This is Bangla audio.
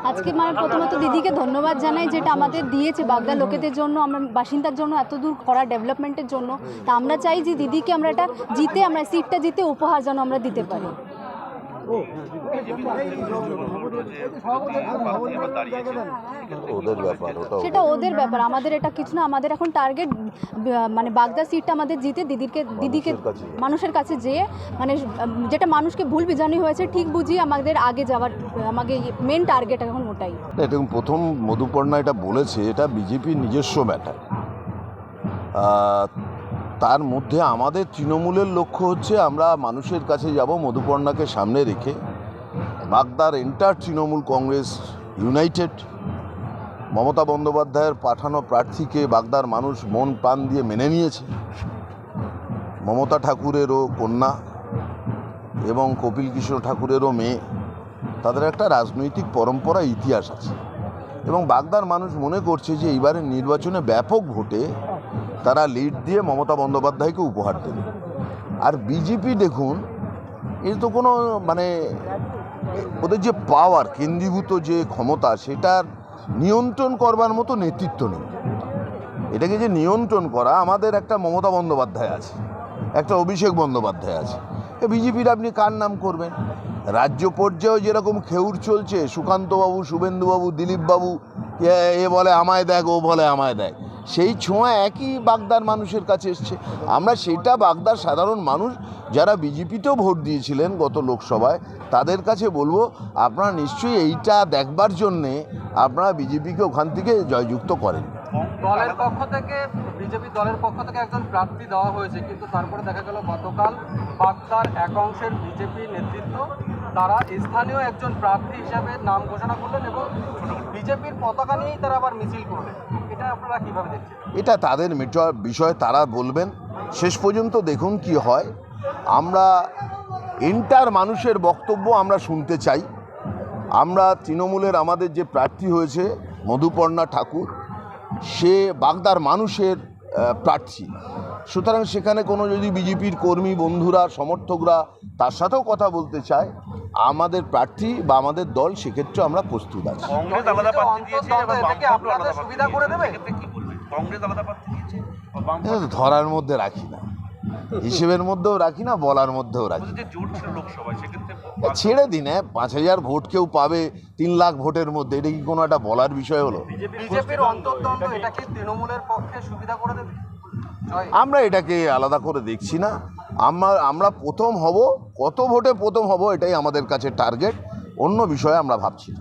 আজকে প্রথমত দিদিকে ধন্যবাদ জানাই, যেটা আমাদের দিয়েছে বাগদা লোকেদের জন্য, আমরা বাসিন্দার জন্য এত দূর করা ডেভেলপমেন্টের জন্য। তা আমরা চাই যে দিদিকে আমরা এটা জিতে, আমরা সিটটা জিতে উপহার যেন আমরা দিতে পারি। সেটা ওদের ব্যাপার, আমাদের এটা কিছু না। আমাদের এখন টার্গেট বাগদা সিটটা আমাদের জিতে দিদিকে মানুষের কাছে যেয়ে যেটা মানুষকে ভুল বিজানি হয়েছে ঠিক বুঝিয়ে আমাদের আগে যাওয়ার আমাকে মেন টার্গেট এখন ওটাই। দেখুন, প্রথম মধুপর্ণা এটা বলেছে, এটা বিজেপির নিজস্ব ম্যাটার। তার মধ্যে আমাদের তৃণমূলের লক্ষ্য হচ্ছে আমরা মানুষের কাছে যাব মধুপর্ণাকে সামনে রেখে। বাগদার এন্টার তৃণমূল কংগ্রেস ইউনাইটেড, মমতা বন্দ্যোপাধ্যায়ের পাঠানো প্রার্থীকে বাগদার মানুষ মন প্রাণ দিয়ে মেনে নিয়েছে। মমতা ঠাকুরেরও কন্যা এবং কপিল কৃষ্ণ ঠাকুরেরও মেয়ে, তাদের একটা রাজনৈতিক পরম্পরা ইতিহাস আছে এবং বাগদার মানুষ মনে করছে যে এইবারের নির্বাচনে ব্যাপক ভোটে তারা লিড দিয়ে মমতা বন্দ্যোপাধ্যায়কে উপহার দেবে। আর বিজেপি দেখুন, এর তো কোনো ওদের যে পাওয়ার, কেন্দ্রীভূত যে ক্ষমতা, সেটার নিয়ন্ত্রণ করবার মতো নেতৃত্ব নেই। এটাকে যে নিয়ন্ত্রণ করা, আমাদের একটা মমতা বন্দ্যোপাধ্যায় আছে, একটা অভিষেক বন্দ্যোপাধ্যায় আছে। বিজেপির আপনি কার নাম করবেন? রাজ্য পর্যায়েও যেরকম খেউর চলছে, সুকান্তবাবু, শুভেন্দুবাবু, দিলীপবাবু, এ বলে আমায় দেখ, ও বলে আমায় দেখ, সেই ছোঁয়া একই বাগদার মানুষের কাছে এসছে। আমরা সেটা বাগদার সাধারণ মানুষ যারা বিজেপিতেও ভোট দিয়েছিলেন গত লোকসভায়, তাদের কাছে বলবো, আপনারা নিশ্চয়ই এইটা দেখবার জন্যে আপনারা বিজেপিকে ওখান থেকে জয়যুক্ত করেন। দলের পক্ষ থেকে, বিজেপি দলের পক্ষ থেকে একজন প্রার্থী দেওয়া হয়েছে, কিন্তু তারপরে দেখা গেল গতকাল বাগদার এক অংশের বিজেপি নেতৃত্ব তারা স্থানীয় একজন প্রার্থী হিসাবে নাম ঘোষণা করলেন এবং বিজেপির পতাকা নিয়েই তারা আবার মিছিল করলেন। এটা আপনারা কীভাবে দেখছেন? এটা তাদের বিষয়, তারা বলবেন। শেষ পর্যন্ত দেখুন কি হয়। আমরা এন্টার মানুষের বক্তব্য আমরা শুনতে চাই। আমরা তৃণমূলের আমাদের যে প্রার্থী হয়েছে মধুপর্ণা ঠাকুর, সে বাগদার মানুষের প্রার্থী। সুতরাং সেখানে কোনো যদি বিজেপির কর্মী বন্ধুরা, সমর্থকরা তার সাথেও কথা বলতে চায়, আমাদের প্রার্থী বা আমাদের দল সেক্ষেত্রে আমরা প্রস্তুত আছি। ধরার মধ্যে রাখি না, হিসেবের মধ্যেও রাখি না, বলার মধ্যেও রাখি। ছেড়ে দিন, 5,000 ভোট কেউ পাবে 3 লাখ ভোটের মধ্যে, এটা কি কোনো একটা বলার বিষয় হলো? আমরা এটাকে আলাদা করে দেখছি না। আমরা প্রথম হব, কত ভোটে প্রথম হব, এটাই আমাদের কাছে টার্গেট। অন্য বিষয়ে আমরা ভাবছি না।